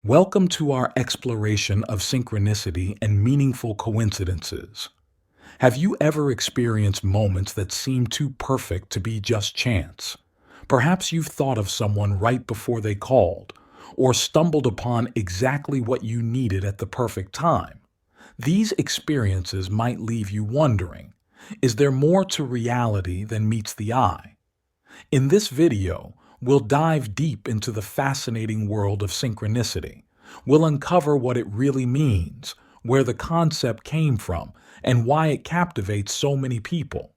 Welcome to our exploration of synchronicity and meaningful coincidences. Have you ever experienced moments that seem too perfect to be just chance? Perhaps you've thought of someone right before they called, or stumbled upon exactly what you needed at the perfect time. These experiences might leave you wondering, is there more to reality than meets the eye? In this video, we'll dive deep into the fascinating world of synchronicity. We'll uncover what it really means, where the concept came from, and why it captivates so many people.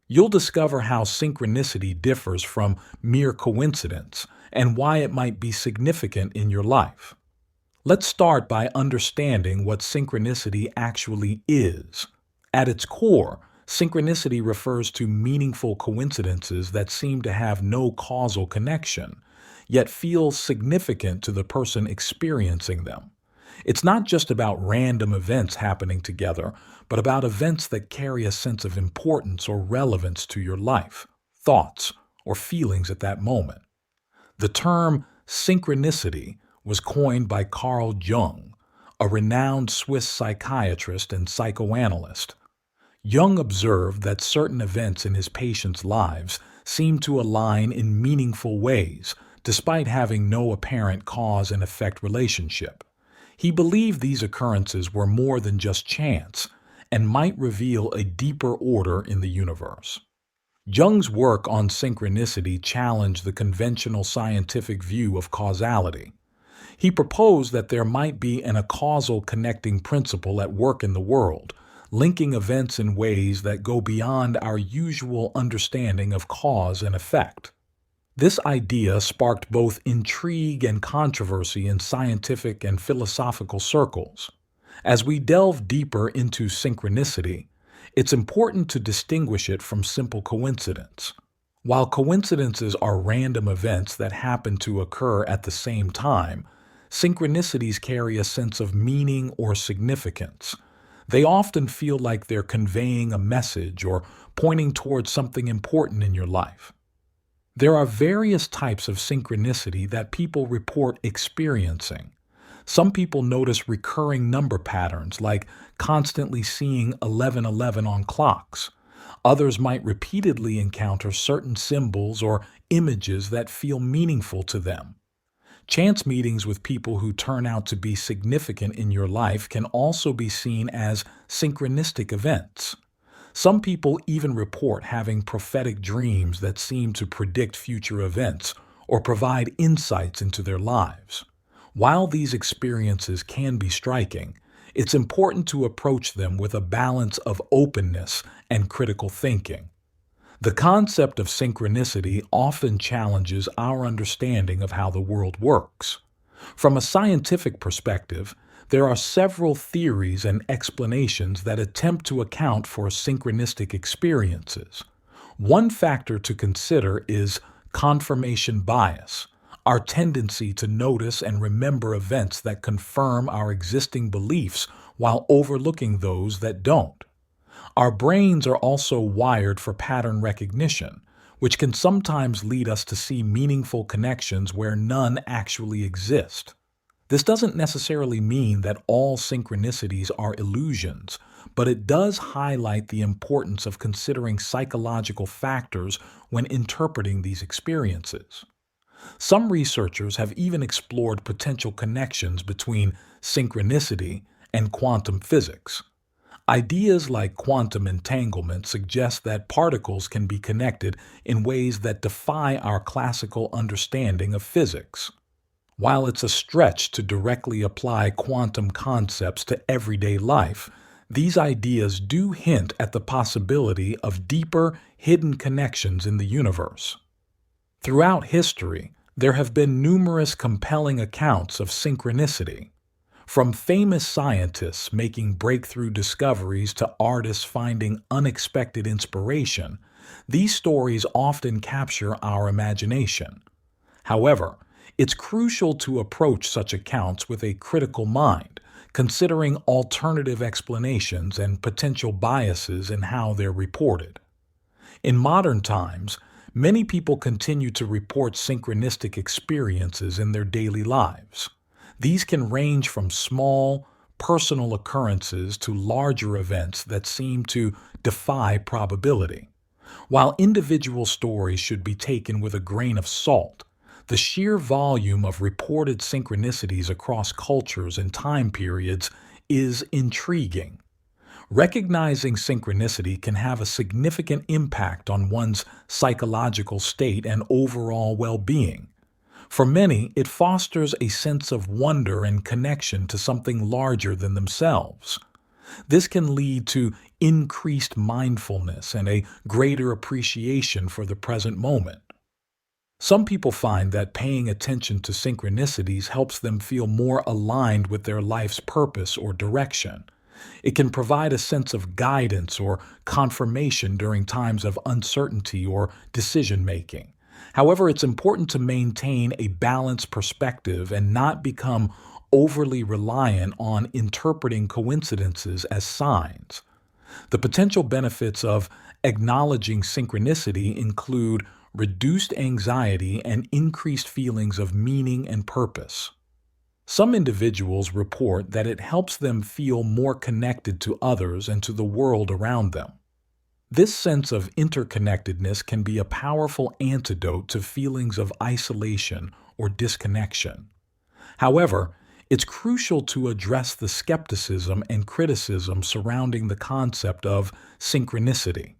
You'll discover how synchronicity differs from mere coincidence and why it might be significant in your life. Let's start by understanding what synchronicity actually is. At its core, synchronicity refers to meaningful coincidences that seem to have no causal connection, yet feel significant to the person experiencing them. It's not just about random events happening together, but about events that carry a sense of importance or relevance to your life, thoughts, or feelings at that moment. The term synchronicity was coined by Carl Jung, a renowned Swiss psychiatrist and psychoanalyst. Jung observed that certain events in his patients' lives seemed to align in meaningful ways, despite having no apparent cause and effect relationship. He believed these occurrences were more than just chance and might reveal a deeper order in the universe. Jung's work on synchronicity challenged the conventional scientific view of causality. He proposed that there might be a causal connecting principle at work in the world, linking events in ways that go beyond our usual understanding of cause and effect. This idea sparked both intrigue and controversy in scientific and philosophical circles. As we delve deeper into synchronicity, it's important to distinguish it from simple coincidence. While coincidences are random events that happen to occur at the same time, synchronicities carry a sense of meaning or significance. They often feel like they're conveying a message or pointing towards something important in your life. There are various types of synchronicity that people report experiencing. Some people notice recurring number patterns, like constantly seeing 1111 on clocks. Others might repeatedly encounter certain symbols or images that feel meaningful to them. Chance meetings with people who turn out to be significant in your life can also be seen as synchronistic events. Some people even report having prophetic dreams that seem to predict future events or provide insights into their lives. While these experiences can be striking, it's important to approach them with a balance of openness and critical thinking. The concept of synchronicity often challenges our understanding of how the world works. From a scientific perspective, there are several theories and explanations that attempt to account for synchronistic experiences. One factor to consider is confirmation bias, our tendency to notice and remember events that confirm our existing beliefs while overlooking those that don't. Our brains are also wired for pattern recognition, which can sometimes lead us to see meaningful connections where none actually exist. This doesn't necessarily mean that all synchronicities are illusions, but it does highlight the importance of considering psychological factors when interpreting these experiences. Some researchers have even explored potential connections between synchronicity and quantum physics. Ideas like quantum entanglement suggest that particles can be connected in ways that defy our classical understanding of physics. While it's a stretch to directly apply quantum concepts to everyday life, these ideas do hint at the possibility of deeper, hidden connections in the universe. Throughout history, there have been numerous compelling accounts of synchronicity. From famous scientists making breakthrough discoveries to artists finding unexpected inspiration, these stories often capture our imagination. However, it's crucial to approach such accounts with a critical mind, considering alternative explanations and potential biases in how they're reported. In modern times, many people continue to report synchronistic experiences in their daily lives. These can range from small, personal occurrences to larger events that seem to defy probability. While individual stories should be taken with a grain of salt, the sheer volume of reported synchronicities across cultures and time periods is intriguing. Recognizing synchronicity can have a significant impact on one's psychological state and overall well being. For many, it fosters a sense of wonder and connection to something larger than themselves. This can lead to increased mindfulness and a greater appreciation for the present moment. Some people find that paying attention to synchronicities helps them feel more aligned with their life's purpose or direction. It can provide a sense of guidance or confirmation during times of uncertainty or decision making. However, it's important to maintain a balanced perspective and not become overly reliant on interpreting coincidences as signs. The potential benefits of acknowledging synchronicity include reduced anxiety and increased feelings of meaning and purpose. Some individuals report that it helps them feel more connected to others and to the world around them. This sense of interconnectedness can be a powerful antidote to feelings of isolation or disconnection. However, it's crucial to address the skepticism and criticism surrounding the concept of synchronicity.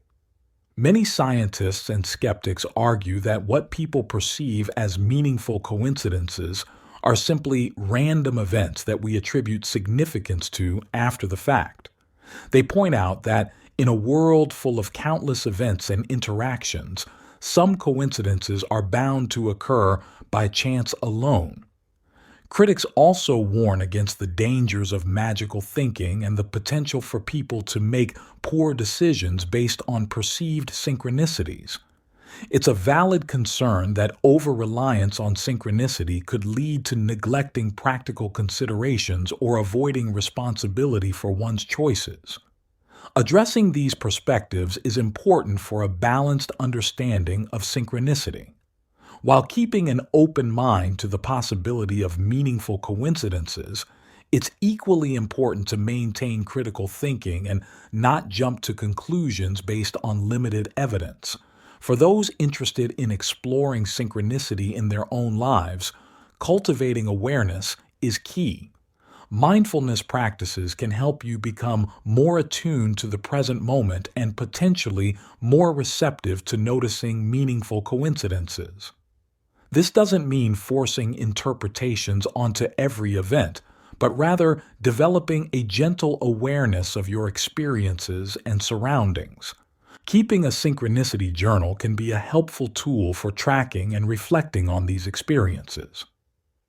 Many scientists and skeptics argue that what people perceive as meaningful coincidences are simply random events that we attribute significance to after the fact. They point out that in a world full of countless events and interactions, some coincidences are bound to occur by chance alone. Critics also warn against the dangers of magical thinking and the potential for people to make poor decisions based on perceived synchronicities. It's a valid concern that over-reliance on synchronicity could lead to neglecting practical considerations or avoiding responsibility for one's choices. Addressing these perspectives is important for a balanced understanding of synchronicity. While keeping an open mind to the possibility of meaningful coincidences, it's equally important to maintain critical thinking and not jump to conclusions based on limited evidence. For those interested in exploring synchronicity in their own lives, cultivating awareness is key. Mindfulness practices can help you become more attuned to the present moment and potentially more receptive to noticing meaningful coincidences. This doesn't mean forcing interpretations onto every event, but rather developing a gentle awareness of your experiences and surroundings. Keeping a synchronicity journal can be a helpful tool for tracking and reflecting on these experiences.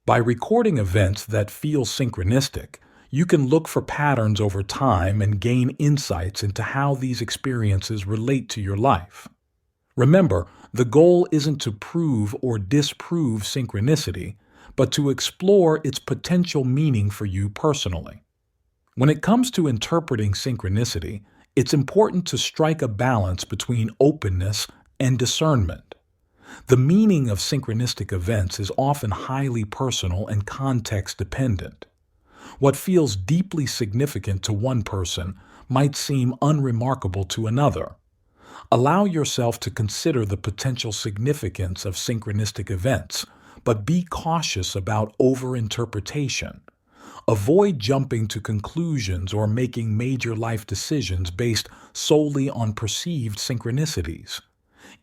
By recording events that feel synchronistic, you can look for patterns over time and gain insights into how these experiences relate to your life. Remember, the goal isn't to prove or disprove synchronicity, but to explore its potential meaning for you personally. When it comes to interpreting synchronicity, it's important to strike a balance between openness and discernment. The meaning of synchronistic events is often highly personal and context dependent. What feels deeply significant to one person might seem unremarkable to another. Allow yourself to consider the potential significance of synchronistic events, but be cautious about overinterpretation. Avoid jumping to conclusions or making major life decisions based solely on perceived synchronicities.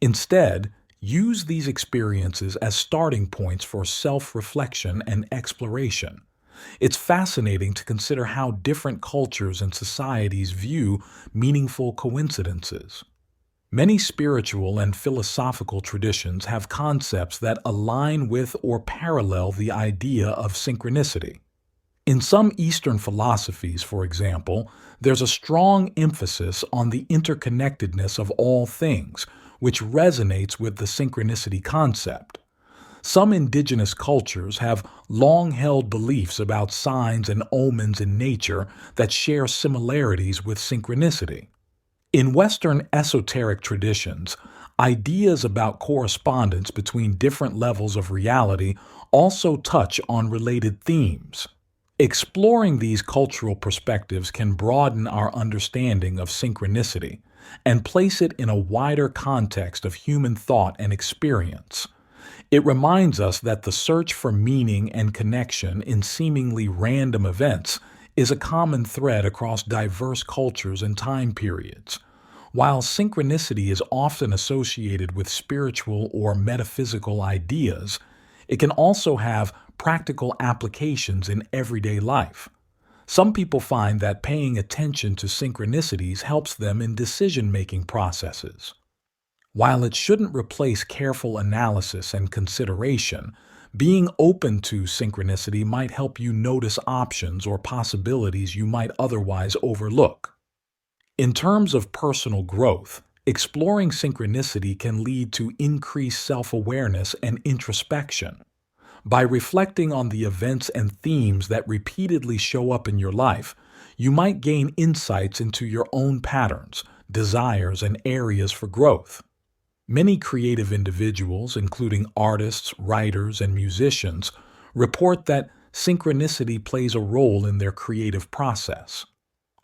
Instead, use these experiences as starting points for self-reflection and exploration. It's fascinating to consider how different cultures and societies view meaningful coincidences. Many spiritual and philosophical traditions have concepts that align with or parallel the idea of synchronicity. In some Eastern philosophies, for example, there's a strong emphasis on the interconnectedness of all things, which resonates with the synchronicity concept. Some indigenous cultures have long-held beliefs about signs and omens in nature that share similarities with synchronicity. In Western esoteric traditions, ideas about correspondence between different levels of reality also touch on related themes. Exploring these cultural perspectives can broaden our understanding of synchronicity and place it in a wider context of human thought and experience. It reminds us that the search for meaning and connection in seemingly random events is a common thread across diverse cultures and time periods. While synchronicity is often associated with spiritual or metaphysical ideas, it can also have practical applications in everyday life. Some people find that paying attention to synchronicities helps them in decision-making processes. While it shouldn't replace careful analysis and consideration, being open to synchronicity might help you notice options or possibilities you might otherwise overlook. In terms of personal growth, exploring synchronicity can lead to increased self-awareness and introspection. By reflecting on the events and themes that repeatedly show up in your life, you might gain insights into your own patterns, desires, and areas for growth. Many creative individuals, including artists, writers, and musicians, report that synchronicity plays a role in their creative process.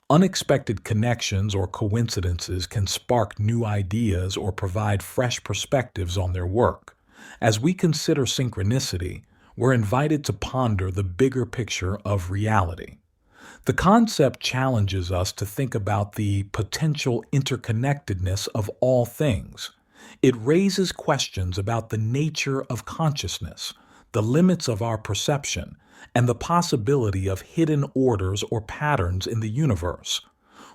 Unexpected connections or coincidences can spark new ideas or provide fresh perspectives on their work. As we consider synchronicity, we're invited to ponder the bigger picture of reality. The concept challenges us to think about the potential interconnectedness of all things. It raises questions about the nature of consciousness, the limits of our perception, and the possibility of hidden orders or patterns in the universe.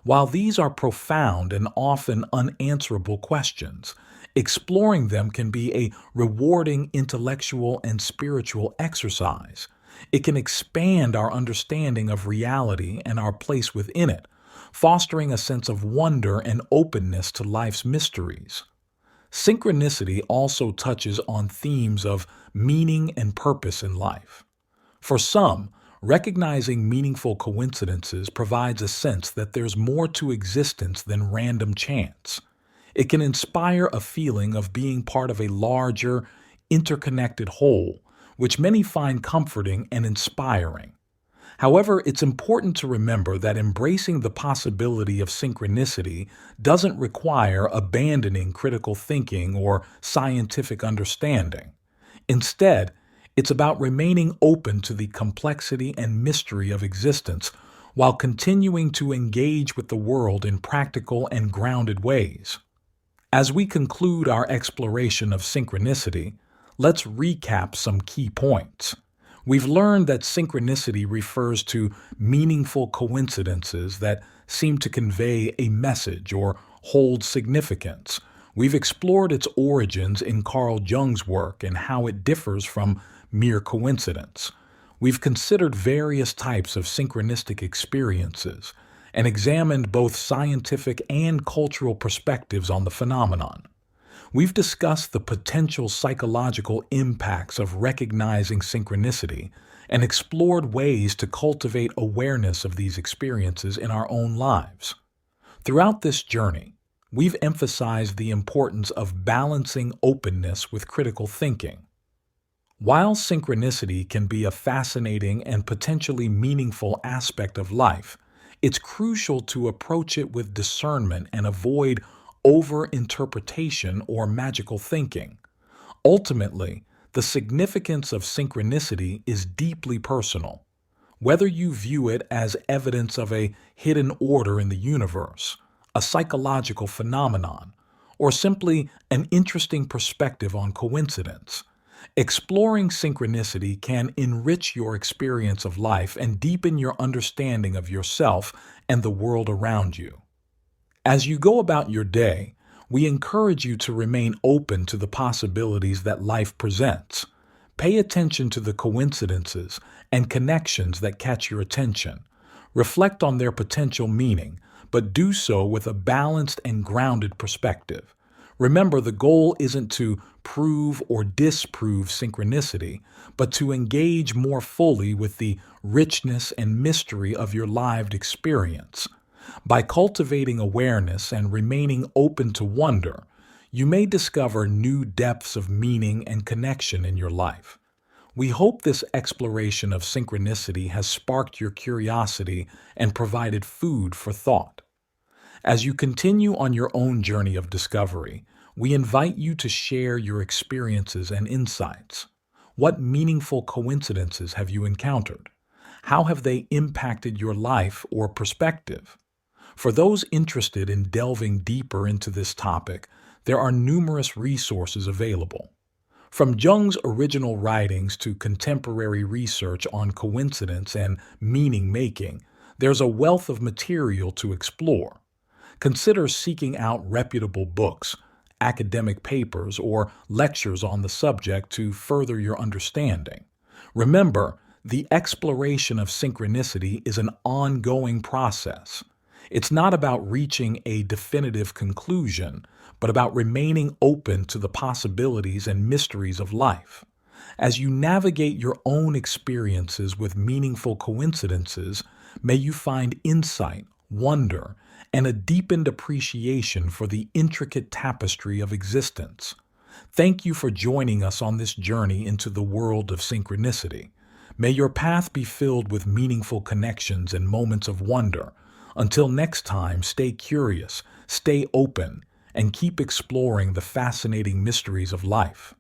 While these are profound and often unanswerable questions, exploring them can be a rewarding intellectual and spiritual exercise. It can expand our understanding of reality and our place within it, fostering a sense of wonder and openness to life's mysteries. Synchronicity also touches on themes of meaning and purpose in life. For some, recognizing meaningful coincidences provides a sense that there's more to existence than random chance. It can inspire a feeling of being part of a larger, interconnected whole, which many find comforting and inspiring. However, it's important to remember that embracing the possibility of synchronicity doesn't require abandoning critical thinking or scientific understanding. Instead, it's about remaining open to the complexity and mystery of existence while continuing to engage with the world in practical and grounded ways. As we conclude our exploration of synchronicity, let's recap some key points. We've learned that synchronicity refers to meaningful coincidences that seem to convey a message or hold significance. We've explored its origins in Carl Jung's work and how it differs from mere coincidence. We've considered various types of synchronistic experiences and examined both scientific and cultural perspectives on the phenomenon. We've discussed the potential psychological impacts of recognizing synchronicity and explored ways to cultivate awareness of these experiences in our own lives. Throughout this journey, we've emphasized the importance of balancing openness with critical thinking. While synchronicity can be a fascinating and potentially meaningful aspect of life, it's crucial to approach it with discernment and avoid over-interpretation or magical thinking. Ultimately, the significance of synchronicity is deeply personal. Whether you view it as evidence of a hidden order in the universe, a psychological phenomenon, or simply an interesting perspective on coincidence, exploring synchronicity can enrich your experience of life and deepen your understanding of yourself and the world around you. As you go about your day, we encourage you to remain open to the possibilities that life presents. Pay attention to the coincidences and connections that catch your attention. Reflect on their potential meaning, but do so with a balanced and grounded perspective. Remember, the goal isn't to prove or disprove synchronicity, but to engage more fully with the richness and mystery of your lived experience. By cultivating awareness and remaining open to wonder, you may discover new depths of meaning and connection in your life. We hope this exploration of synchronicity has sparked your curiosity and provided food for thought. As you continue on your own journey of discovery, we invite you to share your experiences and insights. What meaningful coincidences have you encountered? How have they impacted your life or perspective? For those interested in delving deeper into this topic, there are numerous resources available. From Jung's original writings to contemporary research on coincidence and meaning making, there's a wealth of material to explore. Consider seeking out reputable books, academic papers, or lectures on the subject to further your understanding. Remember, the exploration of synchronicity is an ongoing process. It's not about reaching a definitive conclusion, but about remaining open to the possibilities and mysteries of life. As you navigate your own experiences with meaningful coincidences, may you find insight, wonder, and a deepened appreciation for the intricate tapestry of existence. Thank you for joining us on this journey into the world of synchronicity. May your path be filled with meaningful connections and moments of wonder. Until next time, stay curious, stay open, and keep exploring the fascinating mysteries of life.